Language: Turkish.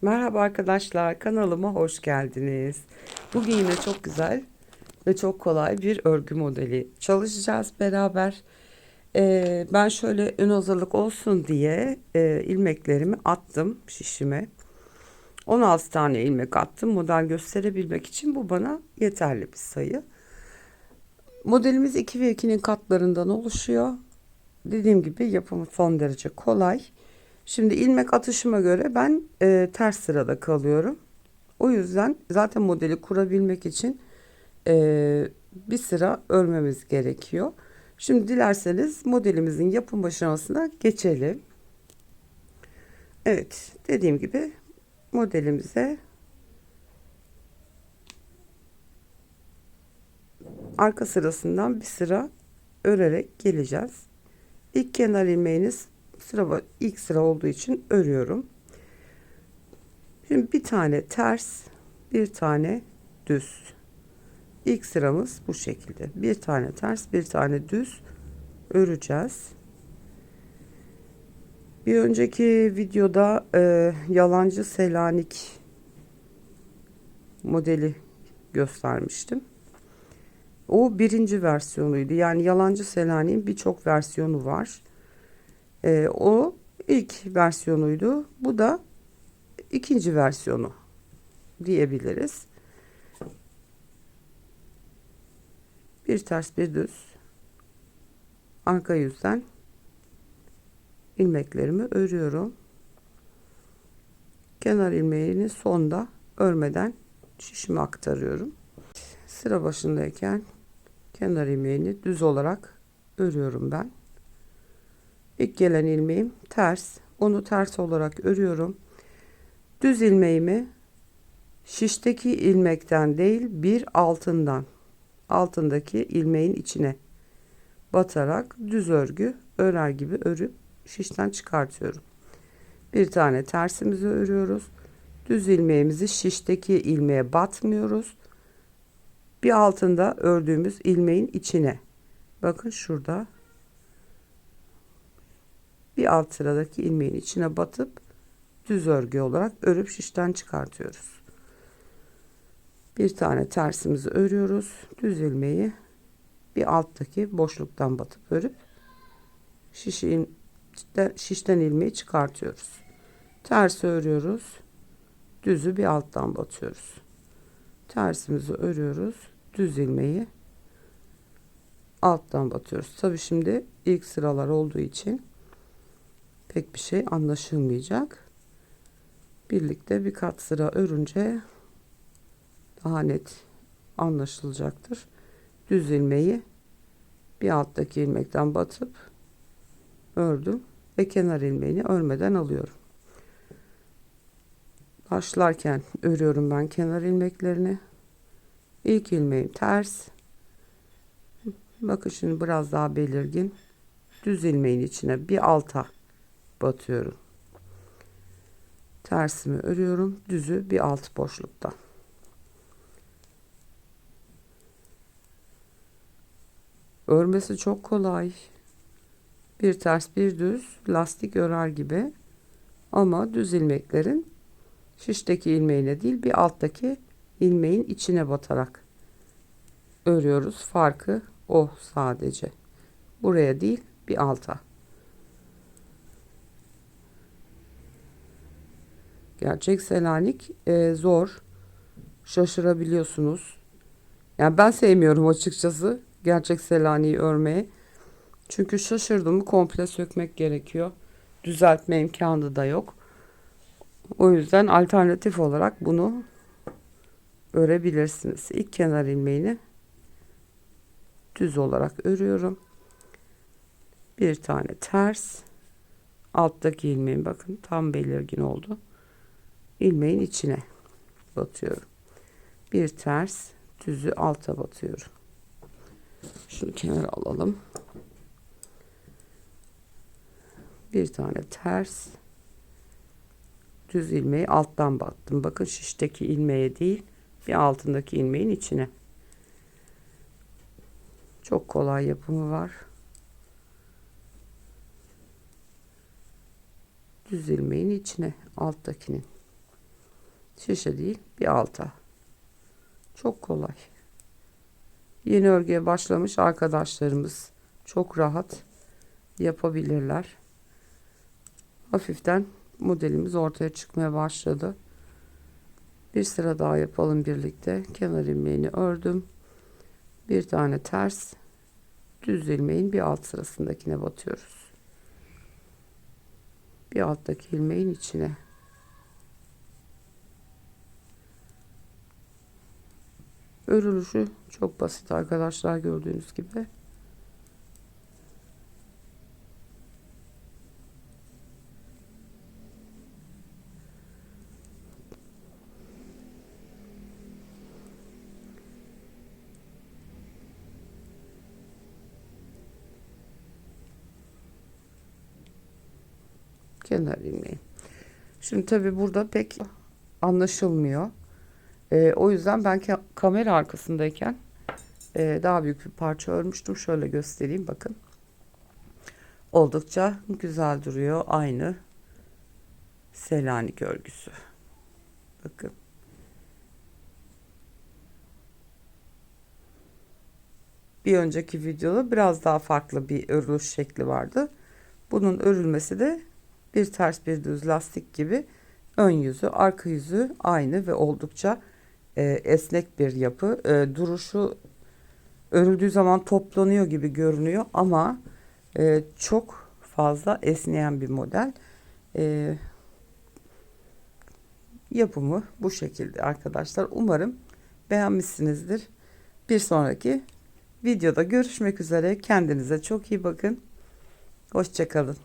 Merhaba arkadaşlar, kanalıma hoş geldiniz. Bugün yine çok güzel ve çok kolay bir örgü modeli çalışacağız beraber. Ben şöyle ön hazırlık olsun diye ilmeklerimi attım şişime. 16 tane ilmek attım model gösterebilmek için, bu bana yeterli bir sayı. Modelimiz 2 ve 2'nin katlarından oluşuyor. Dediğim gibi yapımı son derece kolay. Şimdi ilmek atışıma göre ben ters sırada kalıyorum. O yüzden zaten modeli kurabilmek için bir sıra örmemiz gerekiyor. Şimdi dilerseniz modelimizin yapım aşamasına geçelim. Evet, dediğim gibi modelimize arka sırasından bir sıra örerek geleceğiz. İlk kenar ilmeğiniz ilk sıra olduğu için örüyorum. Şimdi bir tane ters, bir tane düz. İlk sıramız bu şekilde. Bir tane ters, bir tane düz öreceğiz. Bir önceki videoda yalancı Selanik modeli göstermiştim. O birinci versiyonuydu. Yani yalancı Selanik'in birçok versiyonu var. O ilk versiyonuydu. Bu da ikinci versiyonu diyebiliriz. Bir ters bir düz. Arka yüzden ilmeklerimi örüyorum. Kenar ilmeğini sonda örmeden şişime aktarıyorum. Sıra başındayken kenar ilmeğini düz olarak örüyorum ben. İlk gelen ilmeğim ters. Onu ters olarak örüyorum. Düz ilmeğimi şişteki ilmekten değil, bir altındaki ilmeğin içine batarak düz örgü örer gibi örüp şişten çıkartıyorum. Bir tane tersimizi örüyoruz. Düz ilmeğimizi şişteki ilmeğe batmıyoruz. Bir altında ördüğümüz ilmeğin içine. Bakın şurada. Bir alt sıradaki ilmeğin içine batıp düz örgü olarak örüp şişten çıkartıyoruz. Bir tane tersimizi örüyoruz. Düz ilmeği bir alttaki boşluktan batıp örüp şişten ilmeği çıkartıyoruz. Ters örüyoruz. Düzü bir alttan batıyoruz. Tersimizi örüyoruz. Düz ilmeği alttan batıyoruz. Tabi şimdi ilk sıralar olduğu için pek bir şey anlaşılmayacak. Birlikte birkaç sıra örünce daha net anlaşılacaktır. Düz ilmeği bir alttaki ilmekten batıp ördüm ve kenar ilmeğini örmeden alıyorum. Başlarken örüyorum ben kenar ilmeklerini. İlk ilmeğim ters. Bakın şimdi biraz daha belirgin. Düz ilmeğin içine bir alta batıyorum. Tersimi örüyorum. Düzü bir alt boşlukta. Örmesi çok kolay. Bir ters bir düz lastik örer gibi. Ama düz ilmeklerin şişteki ilmeğine değil, bir alttaki ilmeğin içine batarak örüyoruz. Farkı o sadece. Buraya değil, bir alta. Gerçek Selanik zor. Şaşırabiliyorsunuz. Yani ben sevmiyorum açıkçası gerçek Selanik'i örmeye. Çünkü şaşırdım mı komple sökmek gerekiyor. Düzeltme imkanı da yok. O yüzden alternatif olarak bunu örebilirsiniz. İlk kenar ilmeğini düz olarak örüyorum. Bir tane ters. Alttaki ilmeğin bakın tam belirgin oldu. İlmeğin içine batıyorum. Bir ters, düzü alta batıyorum. Şunu kenara alalım. Bir tane ters, düz ilmeği alttan battım. Bakın şişteki ilmeğe değil, bir altındaki ilmeğin içine. Çok kolay yapımı var. Düz ilmeğin içine, alttakinin. Şişe değil, bir alta. Çok kolay. Yeni örgüye başlamış arkadaşlarımız çok rahat yapabilirler. Hafiften modelimiz ortaya çıkmaya başladı. Bir sıra daha yapalım birlikte. Kenar ilmeğini ördüm. Bir tane ters, düz ilmeğin bir alt sırasındakine batıyoruz. Bir alttaki ilmeğin içine. Örülüşü çok basit arkadaşlar, gördüğünüz gibi. Kenar ilmeği. Şimdi tabi burada pek anlaşılmıyor. O yüzden ben kamera arkasındayken daha büyük bir parça örmüştüm. Şöyle göstereyim, bakın. Oldukça güzel duruyor. Aynı Selanik örgüsü. Bakın. Bir önceki videoda biraz daha farklı bir örülüş şekli vardı. Bunun örülmesi de bir ters bir düz lastik gibi, ön yüzü arka yüzü aynı ve oldukça esnek bir yapı. Duruşu örüldüğü zaman toplanıyor gibi görünüyor ama çok fazla esneyen bir model. Yapımı bu şekilde arkadaşlar. Umarım beğenmişsinizdir. Bir sonraki videoda görüşmek üzere. Kendinize çok iyi bakın. Hoşça kalın.